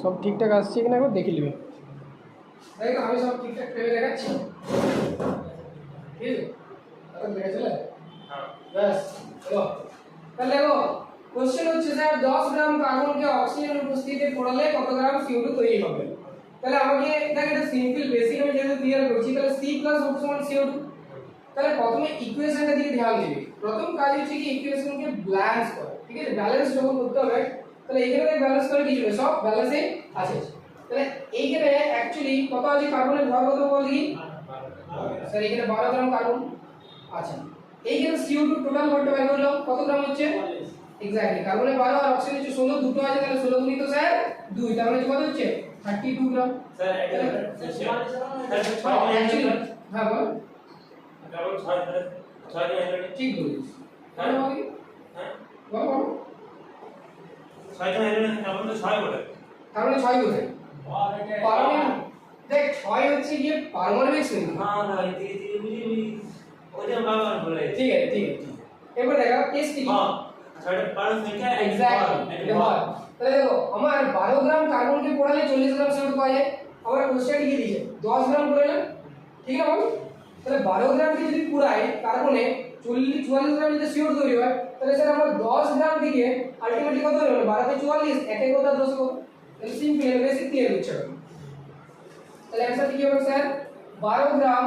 সব ঠিকঠাক আসছে কিনা একবার দেখে নেবে। দেখো আমি সব ঠিকঠাক করে দেখাচ্ছি, ঠিক আছে? এখন দেখে চলে ব্যাস চলো। তাহলে দেখো কোশ্চেন হচ্ছে স্যার 10 গ্রাম কার্বনকে অক্সিজেনের উপস্থিতিতে পোড়ালে কত গ্রাম CO2 তৈরি হবে। তাহলে আমাকে দেখ এটা সিম্পল বেসিক আমি যেহেতু ক্লিয়ার করছি, তাহলে C + O সমান CO2। তাহলে প্রথমে ইকুয়েশনটা দিকে ধ্যান দিবি। প্রথম কাজ হচ্ছে কি ইকুয়েশনকে ব্যালেন্স করা, ঠিক আছে? ব্যালেন্স যখন করতে হবে তাহলে এখানে দেখ ব্যালেন্স করে কিছু না, সব ব্যালেন্সে আছে। তাহলে এইখানে অ্যাকচুয়ালি কত আছে কার্বনের ভর কত বলি স্যার? এখানে 12 গ্রাম কার্বন। আচ্ছা এইখানে CO2 টোটাল ভরটা বের করলাম কত গ্রাম হচ্ছে? এক্স্যাক্টলি কার্বনে 12 আর অক্সিজেনে 16, দুটো আছে তাহলে 16 গুণিত স্যার 2, তার মানে কত হচ্ছে 32 গ্রাম। স্যার এটা অ্যাকচুয়ালি হ্যাঁ বল কার্বন 6 হাইড্রোজেন ঠিক বলেছিস। হ্যাঁ হ্যাঁ বল বল 6 হাইড্রোজেন কার্বন তো 6 বলে, তার মানে 6 কোথায়? পারমাণবিক দেখ 6 হচ্ছে কি পারমাণবিক সংখ্যা। হ্যাঁ না এদিকে এদিকে বুঝি ওইটা বাবা বলে। ঠিক আছে ঠিক আছে। এবার দেখো কেস কি? হ্যাঁ 6টা পারমাণবিক সংখ্যা এক্স্যাক্টলি এটা বল। তাহলে দেখো আমার 12 গ্রাম কার্বনকে পোড়ালে 40 গ্রাম CO2 পাওয়া যায়। আমরা কোশ্চেন কি দিয়েছে 10 গ্রাম পোড়ালে, ঠিক না বল? তাহলে 12 গ্রামকে যদি পোড়াই কার্বনে 44 গ্রাম যদি CO2 তৈরি হয়, তাহলে স্যার আমরা 10 গ্রাম থেকে আলটিমেটলি কত হলো? 12 তে 44, একে কথা 10 কত? তাহলে সিম্পল বেসিক ক্লিয়ার হচ্ছে। তাহলে आंसर কি হবে স্যার? 12 গ্রাম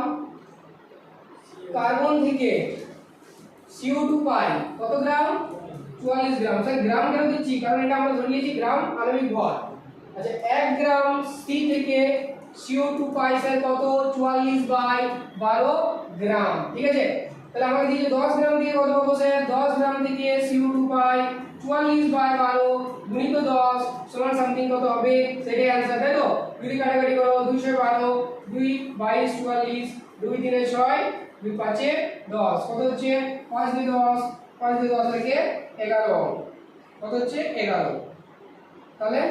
কার্বন থেকে CO2 পাই কত গ্রাম? 44 গ্রাম। স্যার গ্রাম কেন দিচ্ছি? কারণ এটা আমরা ধরে নিয়েছি গ্রাম আণবিক ভর। আচ্ছা 1 গ্রাম C থেকে CO2 পাই স্যার কত? 44/12 গ্রাম, ঠিক আছে? তাহলে আমাকে দিয়েছে 10 গ্রাম দিয়ে কত পাবো স্যার? 10 গ্রাম থেকে CO2 পাই 44/12 গুণিত 10 সমান সামথিং কত হবে? সেটাই आंसर, তাই তো? যদি কাটাকাটি করো 212 2 22 44 2 3 6 2 5 10 কত হচ্ছে? 5 2 10 5 2 10 থেকে 11 কত হচ্ছে? 11। তাহলে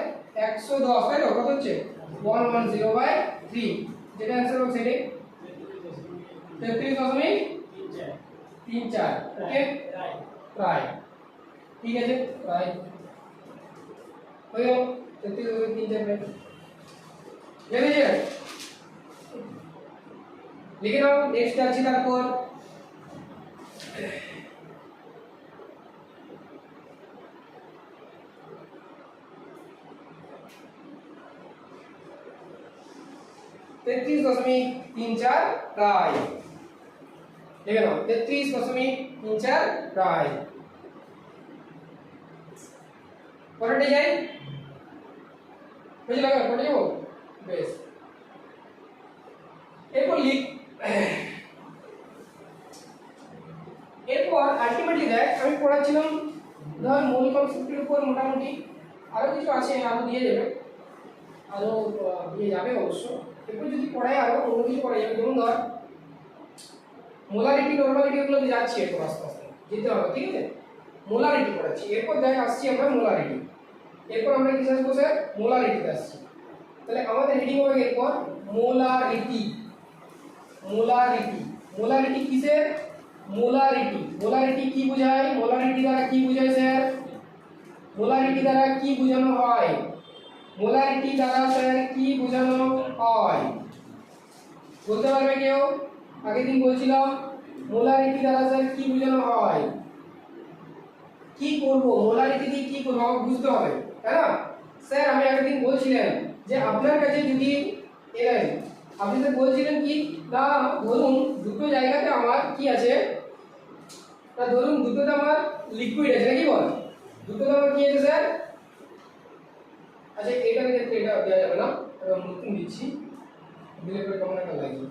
110 তাই তো? কত হচ্ছে? 110/3, যেটা आंसर হবে সেটাই 33.34। ওকে প্রায় ঠিক আছে, প্রায় হয়ে গেল 33.34 প্রায়। বুঝেছে? লিখে নাও নেক্সট আছে তারপর (33.34) প্রায়। লিখে নাও 33.34 প্রায়। পরেরটা যাই, বুঝে লাগা পড়ে যাবো বেশ। এরপর লিখ, এরপর আলটিমেটলি দেখ আমি পড়াচ্ছিলাম ধর মূল কনসেপ্টের উপর মোটামুটি আরো কিছু আছে, আরো দিয়ে যাবে, আরো দিয়ে যাবে অবশ্য। এরপর যদি পড়ায় আরো অন্য কিছু পড়াই যাবে, যেমন ধর মোলারিটি নরমালিটি গুলো যাচ্ছি এরপর আস্তে আস্তে যেতে হবে, ঠিক আছে? মোলারিটি পড়াচ্ছি, এরপর দেখ আসছি আমরা মোলারিটি। এরপর আমরা কি আসবো স্যার? মোলারিটিতে আসছি। তাহলে আমাদের হেডিং হবে এরপর মোলারিটি। মোলারিটি মোলারিটি কিসের? মোলারিটি। মোলারিটি কি বোঝায়? মোলারিটি দ্বারা কি বোঝায় স্যার? মোলারিটি দ্বারা কি বোঝানো হয়? মোলারিটি দ্বারা স্যার কি বোঝানো হয় বলতে পারবে কেউ? আগের দিন বলছিলাম মোলারিটি দ্বারা স্যার কি বোঝানো হয়। কি করব মোলারিটি দিয়ে কি করব আমাকে বুঝতে হবে, তাই না? স্যার আমি আগের দিন বলছিলাম যে আপনার কাছে যদি এলেন আপনি তো বলছিলেন কি না ধরুন দুটো জায়গাতে আমার কি আছে, না ধরুন দুটোতে আমার লিকুইড আছে নাকি বল? দুটোতে আমার কি আছে স্যার? আচ্ছা এটার ক্ষেত্রে এটা দেওয়া যাবে না, এটা নতুন দিচ্ছি, দিলে পরে কেমন একটা লাগবে,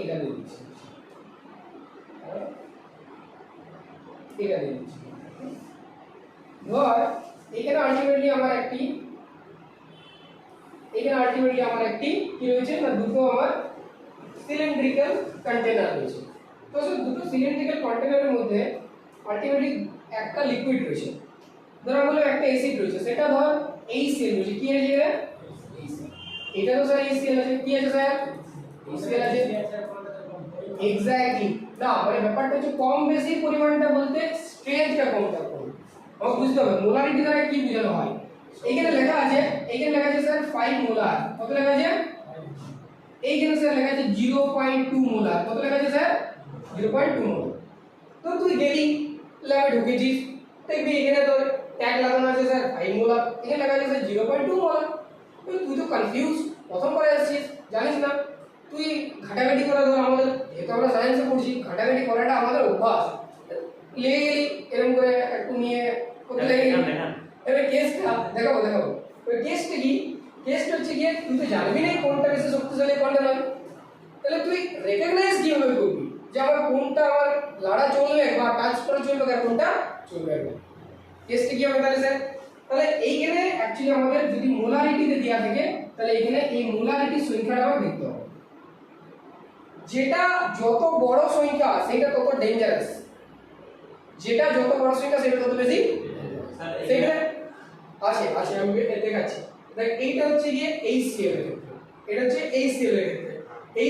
এটা দিয়ে দিচ্ছি, এটা দিয়ে দিচ্ছি। ধর এখানে আলটিমেটলি আমার একটি কি রয়েছে না দুটো আমার সিলিন্ড্রিক্যাল কন্টেনার রয়েছে। তো সেই দুটো সিলিন্ড্রিক্যাল কন্টেনারের মধ্যে আলটিমেটলি একটা লিকুইড রয়েছে, ধর আমরা বললাম একটা অ্যাসিড রয়েছে, সেটা ধর HCl রয়েছে। কি আছে এটা? এটা তো স্যার HCl আছে। কি আছে স্যার? HCl আছে। এক্স্যাক্টলি না মানে ব্যাপারটা হচ্ছে কম বেশি পরিমাণটা বলতে স্ট্রেংথটা কোনটা কোন আমাকে বুঝতে হবে। মোলারিটি দ্বারা কি বোঝানো হয়? এখানে লেখা আছে এইখানে লেখা আছে স্যার 5 মোলার, কত লেখা আছে? এইখানে স্যার লেখা আছে 0.2 মোলার, কত লেখা আছে স্যার? 0.2 মোলার। তো তুই গেলি ল্যাবে ঢুকেছিস, দেখবি এখানে তোর ট্যাগ লাগানো আছে স্যার 5 মোলার, এখানে লেখা আছে স্যার 0.2 মোলার। তুই তো কনফিউজ, প্রথম করে আসছিস, জানিস না। তুই ঘাটাঘাটি করা, ধর আমাদের যেহেতু আমরা সায়েন্সে পড়ছি, ঘাটাঘাটি করাটা আমাদের অভ্যাস। লেগে গেলি এরকম করে একটু নিয়ে করতে লেগে গেলি। এবার কেসটা দেখাবো। এবার কেসটা কি? কেসটা হচ্ছে গিয়ে তুই তো জানবি না কোনটা বেশি শক্তিশালী কোনটা নয়, তাহলে তুই রেকগনাইজ কিভাবে করবি যে আমার কোনটা আমার লাড়া চলবে বা টাচ করে চলবে আর কোনটা চলবে না? কেসটা কি হবে তাহলে স্যার? তাহলে এইখানে অ্যাকচুয়ালি আমাদের যদি মোলারিটিতে দেওয়া থাকে, তাহলে এখানে এই মোলারিটি সংখ্যাটা আমাকে দেখতে হবে। যেটা যত বড় সংখ্যা সেটা তত ডেঞ্জারাস, যেটা যত বড় সংখ্যা সেটা তত বেশি সেখানে আছে আমি দেখাচ্ছি। দেখ এইটা হচ্ছে গিয়ে HCl এর ক্ষেত্রে, এটা হচ্ছে HCl এর ক্ষেত্রে।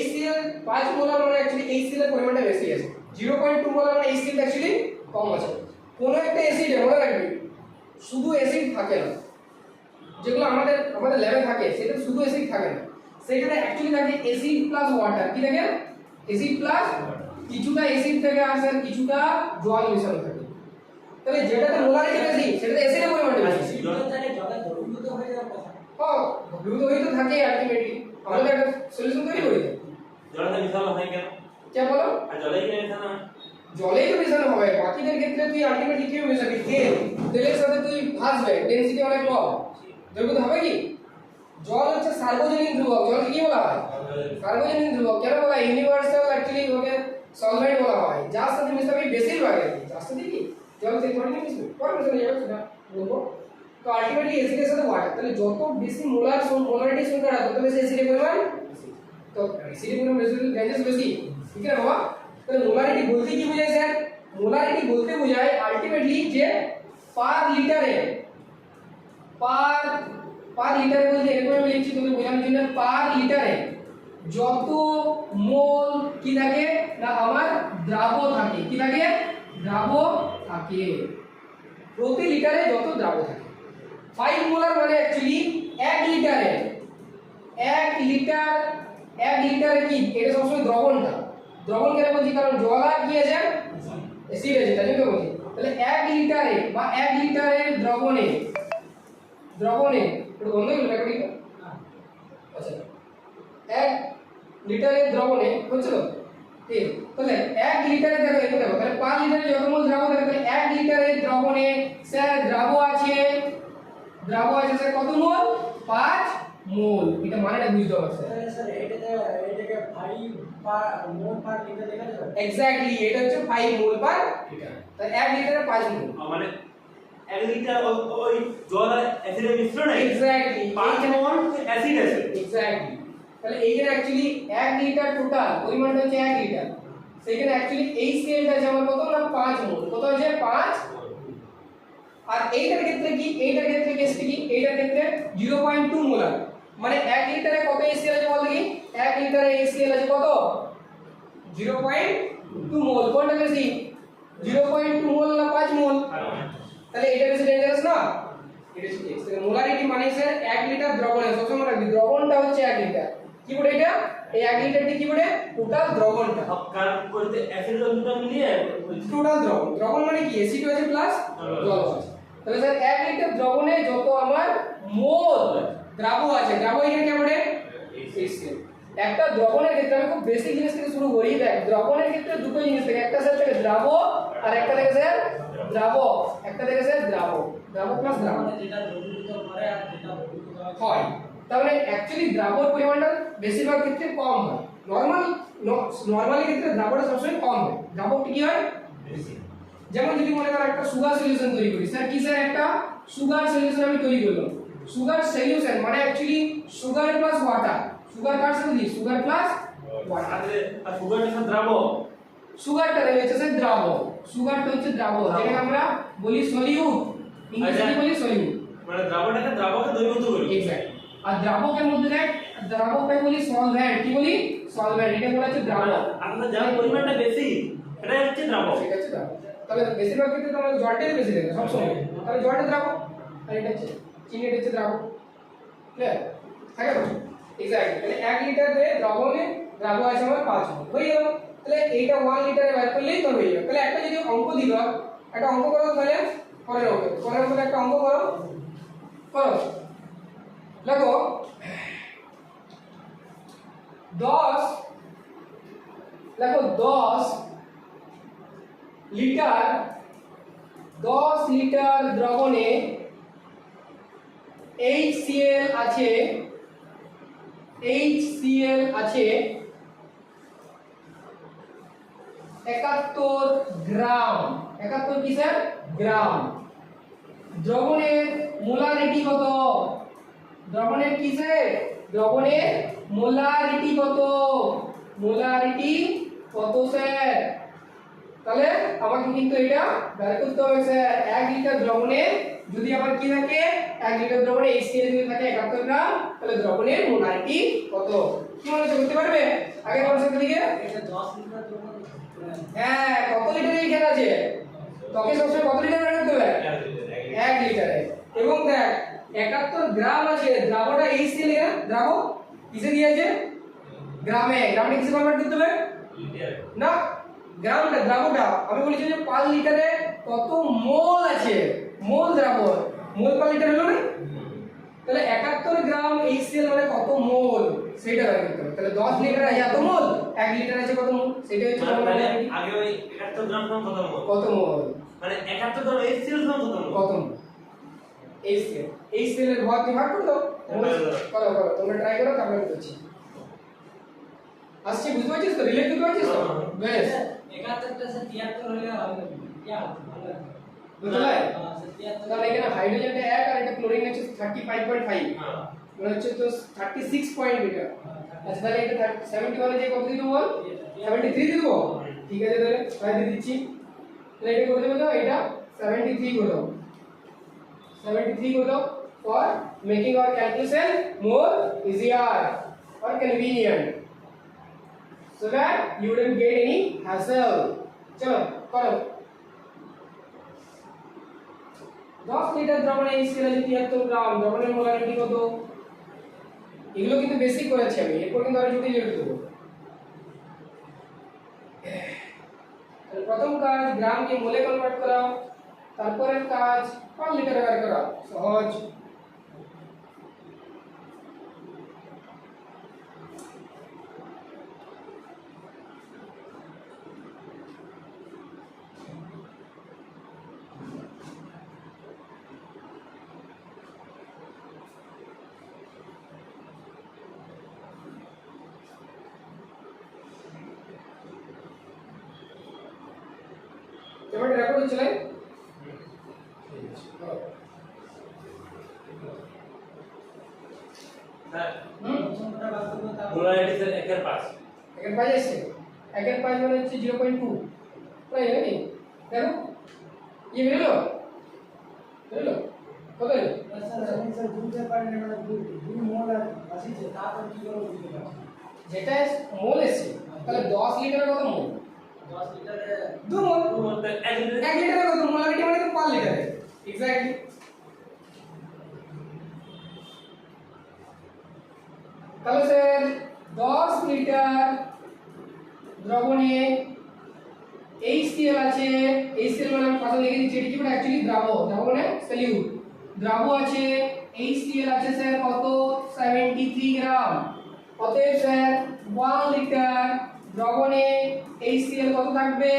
HCl 5 মোলার মানে অ্যাকচুয়ালি HCl এর পরিমাণটা বেশি আছে, 0.2 মোলার মানে HCl অ্যাকচুয়ালি কম আছে। কোন একটা অ্যাসিডে মনে রাখবি শুধু অ্যাসিড থাকে না, যেগুলো আমাদের ল্যাবে থাকে সেটা শুধু অ্যাসিড থাকে না, সেখানে অ্যাকচুয়ালি থাকে অ্যাসিড প্লাস ওয়াটার। কি থাকে? অ্যাসিড প্লাস কিছুটা অ্যাসিড থেকে আসে আর কিছুটা জল মিশানো থাকে। তাহলে যেটাতে মোলারিটি বেশি সেটাতে অ্যাসিডের পরিমাণটা বেশি। দ্রুত হয়ে তো থাকে আলটিমেটলি, আমাদের একটা সলিউশন তৈরি করে দেয়। জলে মিশানো হয় কেন? কি বলো? আর জলে কি মিশানো হয়? জলেই তো মেশানো হবে, বাকিদের ক্ষেত্রে তুই আলটিমেটলি কি মেশাবি? তেলের সাথে তুই ভাসবে, ডেনসিটি অনেক কম, দ্রবীভূত হবে কি? জল হচ্ছে সার্বজনীন ধ্রুবক, জলকে কি বলা হয়? সার্বজনীন ধ্রুবক। কেন বলা হয়? ইউনিভার্সাল অ্যাকচুয়ালি ওকে সলভেন্ট বলা হয়, যার সাথে মেশাবি বেশিরভাগ আর কি, যার সাথে কি জল থেকে থোড়ি মিশবে, পরে মেশানো যাবে সেটা বলবো। তো আলটিমেটলি অ্যাসিডের সাথে ওয়াটার, তাহলে যত বেশি মোলারিটি সংখ্যাটা তত বেশি অ্যাসিডের পরিমাণ, তো অ্যাসিডের পরিমাণ বেশি হলে ডেঞ্জারাস বেশি, ঠিক আছে বাবা? তাহলে মোলারিটি বলতে কি বোঝায় স্যার? মোলারিটি বলতে বোঝায় আলটিমেটলি যে পার লিটারে বলতে এরকম আমি লিখছি তোকে বোঝানোর জন্য, পার লিটারে যত মোল কি থাকে না আমার দ্রাব থাকে। কি থাকে? দ্রাব থাকে। প্রতি লিটারে যত দ্রাব থাকে। 5 মোলার মানে অ্যাকচুয়ালি 1 লিটারে কি? এটা সবসময় দ্রবণটা। দ্রবণ কেন বলছি? কারণ জল আর কি আছে? অ্যাসিড আছে, তাই জন্য বলছি। তাহলে 1 লিটারে বা 1 লিটারের দ্রবণে একটু বন্ধ করে রেকর্ডিংটা। আচ্ছা, 1 লিটারের দ্রবণে হচ্ছে তো ঠিক। তাহলে 1 লিটারে দেখো তাহলে 5 লিটারে যত মোল দ্রাবক থাকে, তাহলে 1 লিটারের দ্রবণে স্যার দ্রাব আছে স্যার কত মোল? 5 মোল। এটা মানেটা বুঝতে হবে স্যার। এটাকে 5 মোল পার লিটার লেখা যাবে। এক্স্যাক্টলি, এটা হচ্ছে 5 মোল পার লিটার। তাহলে 1 লিটারে 5 মোল মানে 1 লিটার ওই জল আর অ্যাসিডের মিশ্রণে এক্স্যাক্টলি 5 মোল অ্যাসিড আছে। এক্স্যাক্টলি। তাহলে এইখানে অ্যাকচুয়ালি 1 লিটার টোটাল পরিমাণটা হচ্ছে 1 লিটার, সেখানে অ্যাকচুয়ালি HClটা আছে আমার কত না 5 মোল। কত আছে? 5। আর এইটার ক্ষেত্রে কি? এইটার ক্ষেত্রে কেসটা কি? এইটার ক্ষেত্রে 0.2 মোলার মানে 1 লিটারে কত HCl আছে বল দেখি? 1 লিটারে HCl আছে কত? 0.2 মোল। কোনটা বেশি? 0.2 মোল না 5 মোল? তাহলে এটা বেশি ডেঞ্জারাস না? এটা হচ্ছে কেস। তাহলে মোলারিটি মানে স্যার 1 লিটার দ্রবণে, সবসময় রাখবি দ্রবণটা হচ্ছে 1 লিটার। কি বলে এটা? এই 1 লিটারটি কি বলে? টোটাল দ্রবণটা। কারণ করতে অ্যাসিড আর দুটো মিলিয়ে টোটাল দ্রবণ মানে কি? অ্যাসিড আছে প্লাস জল আছে। তাহলে স্যার 1 লিটার দ্রবণে যত আমার মোল দ্রাব আছে, দ্রাব এখানে কি বলে? HCl। একটা দ্রবণের ক্ষেত্রে আমি খুব বেসিক জিনিস থেকে শুরু করি। দেখ দ্রবণের ক্ষেত্রে দুটো জিনিস থাকে, একটা স্যার থাকে দ্রাব আর একটা থাকে স্যার দ্রাবক। দ্রাবক প্লাস দ্রাবক যেটা দ্রবীভূত করে আর যেটা দ্রবীভূত হয়। তাহলে অ্যাকচুয়ালি দ্রাবক পরিমাণটা বেশিরভাগ ক্ষেত্রে কম হয়। নরমালি ক্ষেত্রে দ্রাবকটা সবসময় কম হয়, দ্রাবকটা কি হয়? বেশি। যেমন যদি মনে কর একটা সুগার সলিউশন তৈরি করি, স্যার কি স্যার? একটা সুগার সলিউশন আমি তৈরি করলাম। সুগার সলিউশন মানে actually sugar plus water. Sugar কার সাথে দিই? Sugar plus water. আর সুগারটা সাথে দ্রাবক। সুগারটা হচ্ছে স্যার দ্রাবক, সুগারটা হচ্ছে দ্রাবক, যেটাকে আমরা বলি সলিউট, ইংরেজিতে বলি সলিউট। মানে দ্রাবকটাকে দ্রাবকে দ্রবীভূত করি। এক্স্যাক্ট। আর দ্রাবকের মধ্যে দেখ দ্রাবকটাকে বলি সলভেন্ট। কি বলি? সলভেন্ট। এটা বলা হচ্ছে দ্রাবক। আমরা যার পরিমাণটা বেশি সেটাই হচ্ছে দ্রাবক। ঠিক আছে দ্রাবক। তাহলে বেশিরভাগ ক্ষেত্রে তোমার জলটাই বেশি থাকে সব সময়, তাহলে জলটা দ্রাবক। আর এটা হচ্ছে চিনি, এটা হচ্ছে দ্রাবক। ক্লিয়ার থাকে না এক্স্যাক্টলি তাহলে 1 লিটারে দ্রবণে দ্রাবক আছে আমার 5 মোল হয়ে গেল তাহলে এইটা 1 লিটারে বের করলেই তো হয়ে যাবে তাহলে একটা যদি অঙ্ক দিল একটা অঙ্ক করো তাহলে পরের অঙ্কে একটা অঙ্ক করো দেখো 10 লিটার দ্রবণে HCl আছে 71 গ্রাম 71 কিসের গ্রাম দ্রবণের মোলারিটি কত দ্রবণের কিসের দ্রবণের মোলারিটি কত স্যার তাহলে আমাকে কিন্তু এটা বের করতে হবে স্যার 1 লিটার দ্রবণে যদি আমার কি থাকে 1 লিটার দ্রবণে HCl যদি থাকে 71 গ্রাম তাহলে দ্রবণের মোলারিটি কত কি মনে হচ্ছে করতে পারবে আগে কোশ্চেন দিকে এটা 10 লিটার জন্য হ্যাঁ কত লিটার এখানে আছে তোকে সবসময় কত লিটার বের করতে হবে 1 লিটারে এবং দেখ 71 গ্রাম আছে দ্রাবকটা HCl এর দ্রাবক কিসে দিয়েছে গ্রামে কিসে কনভার্ট করতে হবে না গ্রামটা দ্রাবকটা আমি বলেছি যে পার লিটারে কত মোল আছে মোল দ্রাবক মোল পার লিটার হলো না তাহলে 71 গ্রাম HCl মানে কত মোল সেটা বের করতে হবে তাহলে 10 লিটারে এত মোল 1 লিটার আছে কত মোল সেটা হচ্ছে মানে আগে ওই 71 গ্রাম সমান কত মোল মানে 71 গ্রাম HCl সমান কত মোল HCl এর ভাগ কি ভাগ করে দাও করো তোমরা ট্রাই করো তারপরে বলছি আসছে বুঝতে পারছিস তো রিলেট করতে পারছিস তো বেশ 71 से 73 হলে হবে क्या ভালো বুঝলে हां 73 তাহলে এখানে হাইড্রোজেনটা 1 আর এটা ক্লোরিন হচ্ছে 35.5 মানে হচ্ছে তো 36 পয়েন্ট এটা আচ্ছা তাহলে এটা 71 যে কত দিতে বল 73 দিব ঠিক আছে তাহলে দিয়ে দিচ্ছি তাহলে এটা করে দেবো তো এটা 73 করে দাও 73 করে দাও for making our calculation more easier or convenient so that you wouldn't get any hassle চলো করো 10 লিটার দ্রবণে HCl আছে 73 গ্রাম দ্রবণের মোলারিটি কত এগুলো কিন্তু বেসিক করেছি আমি এরপর কিন্তু আরো জটিল লিখে দেব তাহলে প্রথম কাজ গ্রামকে মোলে কনভার্ট করা তারপরের কাজ পার লিটারে বের করা সহজ ক্যামেরা রেকর্ড হচ্ছে লাইভ সংখ্যাটা বাদ করব তাহলে মোলারিটি স্যার 1/5 একের পাঁচ আসছে একের পাঁচ মানে হচ্ছে 0.2 তাই নাকি দেখো ये বেরোলো কত এলো স্যার বুঝতে পারেন মানে দুই মোল আসছে তারপর কি করব বুঝতে পারছি যেটা মোল এসছে তাহলে 10 লিটারে কত মোল 10 লিটারে 2 মোল 1 লিটার 1 লিটারে কত মোলারিটি মানে তো পার লিটারে এক্স্যাক্টলি তাহলে স্যার 10 লিটার দ্রবণে HCl আছে HCl মানে আমি পাশে লিখে দিচ্ছি এটা কি বলে অ্যাকচুয়ালি দ্রাবক মানে সলিউট দ্রাবক আছে HCl আছে স্যার কত 73 গ্রাম অতএব স্যার 1 লিটার দ্রবণে HCl কত থাকবে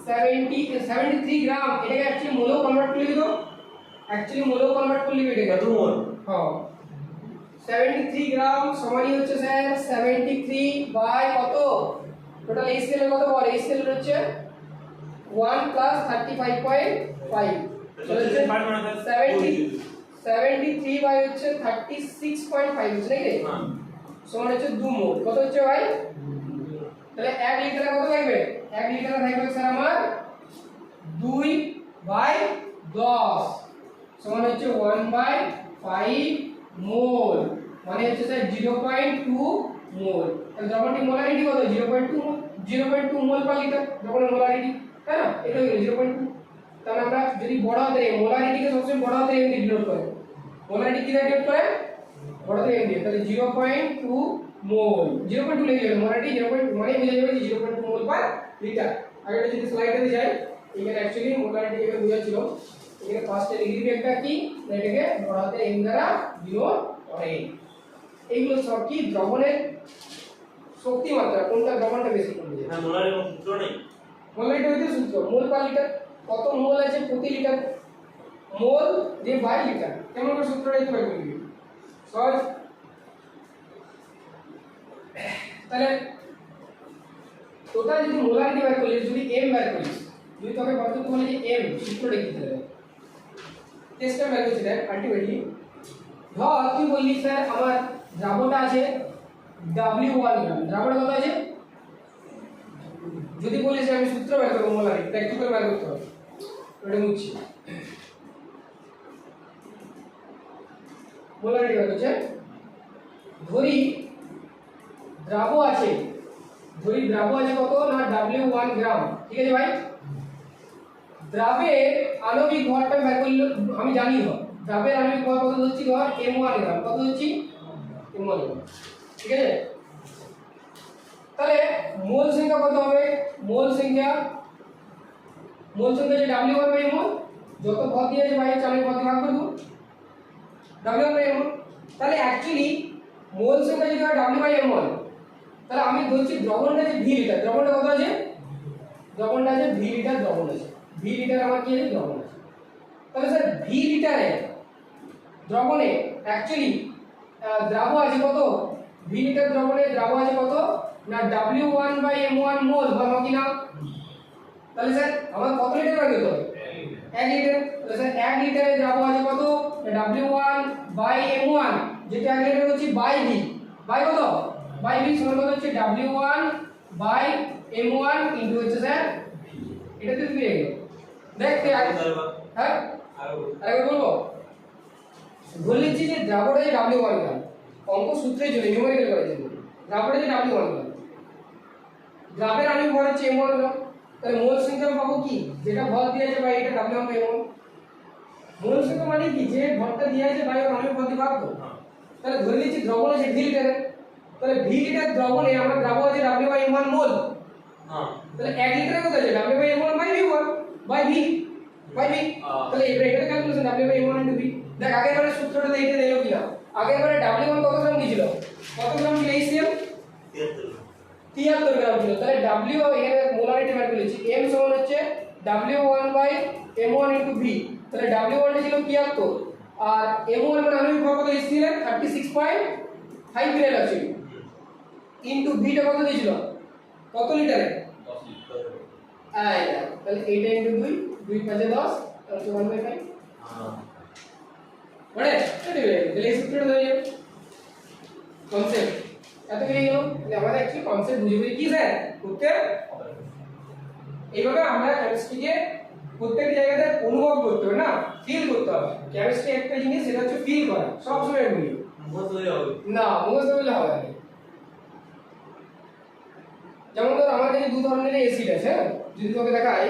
73 গ্রাম এটাকে অ্যাকচুয়ালি মোলে কনভার্ট করে দিও অ্যাকচুয়ালি মোলে কনভার্ট করে দিবে এটাকে কত মোল হ্যাঁ 73 গ্রাম সমানই হচ্ছে স্যার 73 বাই কত টোটাল HCl এর কত বল HCl এর হচ্ছে 1 প্লাস 35.5 তাহলে হচ্ছে 73 বাই হচ্ছে 36.5 হচ্ছে নাকি হ্যাঁ সমান হচ্ছে 2 মোল কত হচ্ছে ভাই তাহলে 1 লিটারে কত থাকবে 1 লিটারে থাকবে স্যার আমার 2 বাই 10 সমান হচ্ছে 1 বাই 5 মোল মানে হচ্ছে স্যার 0.2 মোল তাহলে দ্রবণটির মোলারিটি কত 0.2 মোল পার লিটার দ্রবণের মোলারিটি তাই না এটা হলো 0.2 তাহলে আমরা যদি বড় হাতের মোলারিটিকে সবসময় বড় হাতের ডিনোট করে মোলারিটি কি ডিনোট করে বড়তে m দিয়ে তাহলে 0.2 মোল 0.2 লিখে দেবেন মানে 0.1 মানে বুঝে যাবে যে 0.2 মোল পার লিটার। আগেটা যদি স্লাইডে যাই এখানে অ্যাকচুয়ালি মোলারিটি এখানে বুঝাচ্ছিল এখানে ফার্স্টে লিখে দিবি একটা কি না এটাকে বড়তে m দ্বারা বিভক্ত করে। এইগুলো সব কি দ্রবণের শক্তি মাত্রা কোনটা দ্রবণটা বেশি করবে। হ্যাঁ মোলারের কোনো সূত্র নেই। মোলারিটি হইতে সূত্র মোল পার লিটার কত মোল আছে প্রতি লিটার মোল যে বাই লিটার কেমন করে সূত্রটা দিতে পারবি সহজ। তাহলে টোটাল যদি মোলারিটি বের করিস যদি m বের করিস যদি তোকে বলতে বলে যে m সূত্রটা লিখতে হবে টেস্টটা বের করতে দেন আলটিমেটলি ধর তুই বললি স্যার আমার দ্রাবণটা আছে W1 গ্রাম দ্রাবণটা কত আছে যদি বলিস যে আমি সূত্র বের করব মোলারিটি প্র্যাকটিক্যাল বের করতে হবে ওটা মুছছি মোলারিটি বের করছে ধরি দ্রাব আছে কত না W1 গ্রাম ঠিক আছে ভাই দ্রাবের আণবিক ভরটা বের করলে আমি জানি ধর দ্রাবের আণবিক ভর কত হচ্ছে ধর M1 গ্রাম কত হচ্ছে M1 গ্রাম ঠিক আছে। তাহলে মোল সংখ্যা কত হবে মোল সংখ্যা যে W1 বাই M1 যত ভর দিয়ে আছে ভাই আমি ভর দিয়ে ভাগ করব W1 বাই M1 তাহলে অ্যাকচুয়ালি মোল সংখ্যা যদি হয় W বাই M1 তাহলে আমি ধরছি দ্রবণটা যে V লিটার দ্রবণটা কত আছে দ্রবণটা আছে V লিটার দ্রবণ আছে V লিটার আমার কি আছে দ্রবণ আছে। তাহলে স্যার V লিটারে দ্রবণে অ্যাকচুয়ালি দ্রাব আছে কত V লিটার দ্রবণে দ্রাব আছে কত না W1 বাই M1 মোল বলো কি না। তাহলে স্যার আমার কত লিটার বের করতে হবে 1 লিটার। তাহলে স্যার 1 লিটারে দ্রাব আছে কত W1 বাই M1 যেটা 1 লিটার হচ্ছে বাই V বাই কত বাই V সমান কত হচ্ছে W1 বাই M1 ইনটু হচ্ছে স্যার এটা তো পেয়ে গেল দেখতে হ্যাঁ আরেকবার বলবো বলে দিচ্ছি যে দ্রাবণে যে W1 গ্রাম অঙ্ক সূত্রে চলে নিউমেরিক্যাল করার জন্য দ্রাবণে যে W1 গ্রাম দ্রাবের আণবিক ভর হচ্ছে M1 গ্রাম তাহলে মোল সংখ্যা পাবো কি যেটা ভর দিয়েছে ভাই এটা W1 বাই M1 মোল সংখ্যা মানে কি যে ভরটা দিয়েছে ভাই ওর আণবিক ভর দিয়ে ভাগ করো তাহলে ধরে নিচ্ছি দ্রবণ আছে V লিটারে তাহলে V লিটার দ্রবণে আমার দ্রাব আছে W বাই M1 মোল হ্যাঁ তাহলে 1 লিটারে কত আছে W by M1 by V1 by V তাহলে এটা calculation W by M1 into V দেখ আগেরবারে সূত্রটা এইটা দিলো কিনা আগেরবারে W1 কত গ্রাম দিয়েছিল কত গ্রাম ছিল HCl 73 গ্রাম ছিল তাহলে W এখানে মোলারিটি বের করেছি M সমান হচ্ছে W1 by M1 into V তাহলে W1 টা ছিল 73 আর M1 মানে আণবিক ভর কত HCl 36.5 গ্রাম আছে ইনটু V টা কত দিয়েছিল কত লিটারে 10 লিটার আইয়া তাহলে এইটা ইনটু 2 5 10 তাহলে 1/5 হ্যাঁ বড়ে তাহলে এই সূত্রটা ধরে যাও কনসেপ্ট এত পেয়ে গেল তাহলে আমাদের অ্যাকচুয়ালি কনসেপ্ট বুঝে কি স্যার উত্তর এইভাবে আমরা কেমিস্ট্রিকে প্রত্যেক জায়গাতে অনুভব করতে হবে না ফিল করতে হবে কেমিস্ট্রি একটা জিনিস সেটা হচ্ছে ফিল করা সব সময় বলি মুখস্থ হলে হবে না মুখস্থ হলে হবে না। যেমন ধর আমার কাছে দু ধরনের অ্যাসিড আছে যদি তোকে দেখাই